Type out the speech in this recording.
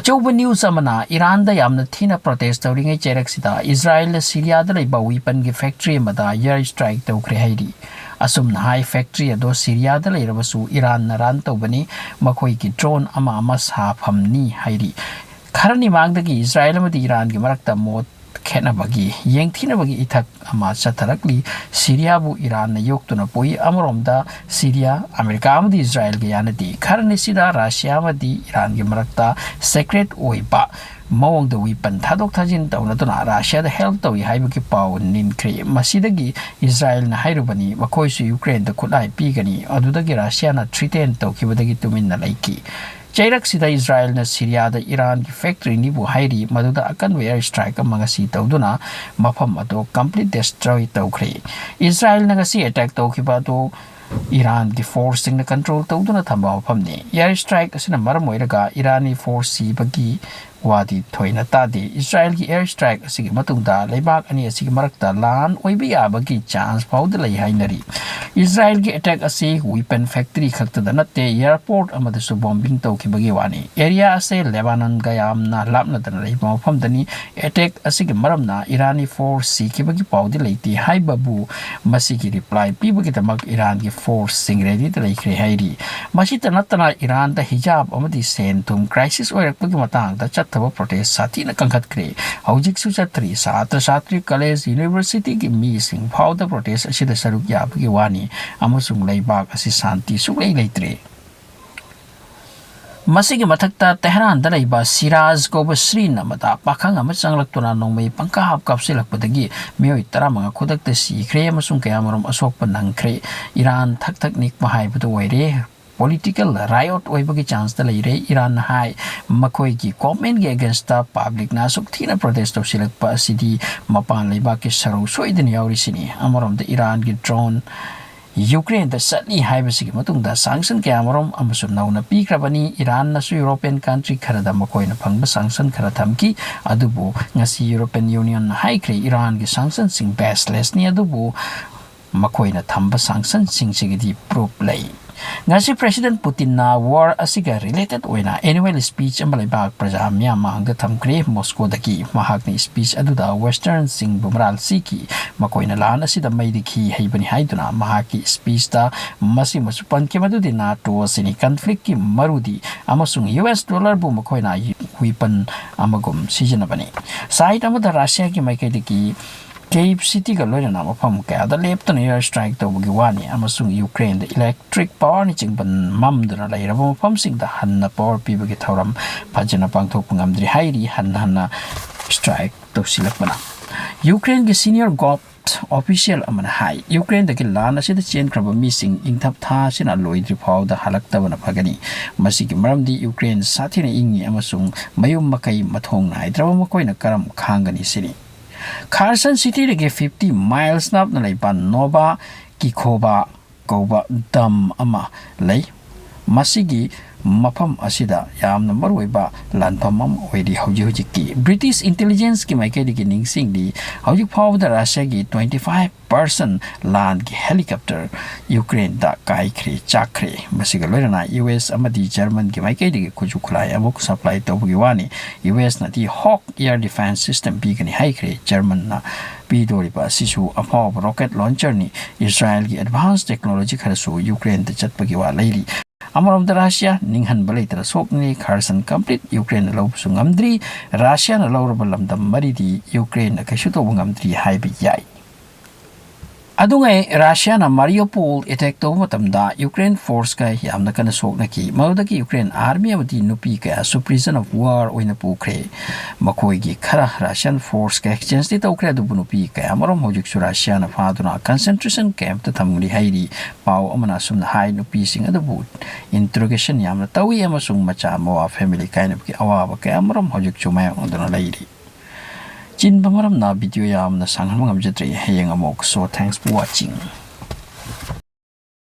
Achauba news amana Iran da yamna thina protest tawringai cheraksida Israel la Syria da leiba weapon gi factory amada air strike tawkhre hairi asum na high factory ado Syria da leirabasu Iran na ran tawbani makhoi ki drone ama sa phamni hairi kharani mangdagi Israel amadi Iran gi marakta mot khena bagi yengthina bagi ithak ama chatarakli Syria bu Iran na yoktuna poi amromda Syria America amadi Israel gi yanadi kharani sida Russia amadi Iran gi marakta secret oiba mawang da weapon thadok thajin tawna tuna Russia da help tawi haibaki paw nin kre masidagi Israel na hairubani makhoi su Ukraine da khulai pigani adudagi Russia na threaten tawkibadagi tumin na laiki Chairak sida Israel na Syria da Iran ki factory ni bu hairi maduda akan air strike amanga si tawduna mafam ato complete destroy tawkhre Israel na ngasi attack tawkiba to Iran ki force sing na control tawduna thamba mafam ni air strike asina maram oiraga Irani force si bagi wadi thoina tadi Israel ki air strike asigi matungda leibak ani asigi marakta lan oibi abagi chance paud lai hainari Israel ki attack asi weapon factory khakta da natte airport amada su bombing tawkibagi wani area ase Lebanon ga yamna lapna da lai mafam dani attack asigi maramna Irani force si kibagi paud laiti haibabu masigi reply pibagi tamak Iran ki force sing ready da lai khre hairi masita natana Iran da hijab amadi sentum crisis oirakpagi matang da taba protest sati na kangkat kre haujik su chatri satri college university ki mi sing phau da protest asida saruk yab ki wani amusung leibak asi santi suklei leitre masigi mathakta Tehran da leiba Siraj ko Basri namata pakhang ama changlaktuna nongmei pangka hap kapsilakpadagi mioi taramanga khodak ta si kre amusung kayamarom asok panang kre Iran thak nik mahai butu waire political riot oibagi chance da leire Iran hai makhoi ki comment ge against the public na sukthina protest of silak pa sidi mapan leiba ki saru soiden yauri sini amarom da Iran ki drone Ukraine da satni haibasi ki matung da sanction ke amarom amusum nauna pikrabani Iran na su European country kharada makhoi na phangba sanction khara thamki adubu ngasi European Union hai kre Iran ki sanction sing baseless ni adubu makhoi na thamba sanction sing sigidi proof lei ngasi President Putin na war asiga related oina annual speech amalibak praja myanmar da thamkre Moscow daki mahakni speech aduda western sing bumral siki makoina lan asida maidiki haibani haiduna mahaki speech da masi masupan ke madudi NATO sini conflict ki marudi amasung US dollar bu makoina weapon amagum sijanabani side amada Russia ki maikadiki Cave City ka loina na mafam kaya da lepta na air strike to bugi wani amasung Ukraine da electric power ni chingban mamduna lairaba mafam sing da hanna power pibagi thauram pajana pangthok pangamdri hairi hanna strike to silakbana Ukraine ki senior GOP official amana hai Ukraine da ki lana sida chen kraba missing ingthap tha sina loidri phau da halakta bana phagani masigi maramdi Ukraine sathina ingi amasung mayum makai mathong na idraba makoina karam khangani sini Kherson City lagi 50 miles nap na leiban Nova Kikhoba Koba Dam ama lei masigi mafam asida yamna maruiba lanpamam oidi hauji ki British intelligence ki maikedi ki ningsing di hauji phau da Russia gi 25% land ki helicopter Ukraine da kai khri chakre masiga loirana US amadi German ki maikedi ki kuju khulai amuk supply to bugi wani US na di Hawk air defense system bi gani hai khre German na Pidori ba sisu apaw rocket launcher ni Israel ki advanced technology kharasu Ukraine da chatpagi wa lairi Amarom da Russia ninghan balai tara sokni Kherson complete Ukraine law sungamdri Russia na lawraba lamdam maridi Ukraine na kashuto bungamdri haibi yai Adungai Russia na Mariupol attack to matamda Ukraine force ka yamna kana sokna ki mawdaki Ukraine army amati nupi ka su prison of war oina pukre makoi gi khara Russian force ka exchange ti tawkre du nupi ka amarom hojik su Russia na faduna concentration camp ta thamuri hairi pau amana sumna hai nupi sing adu interrogation yamna tawi amasung macha mawa family kind of ki awa ka amarom hojik chumay ondona lairi Jin bamaram na video yam na sangham ngam jatri hayang amok so thanks for watching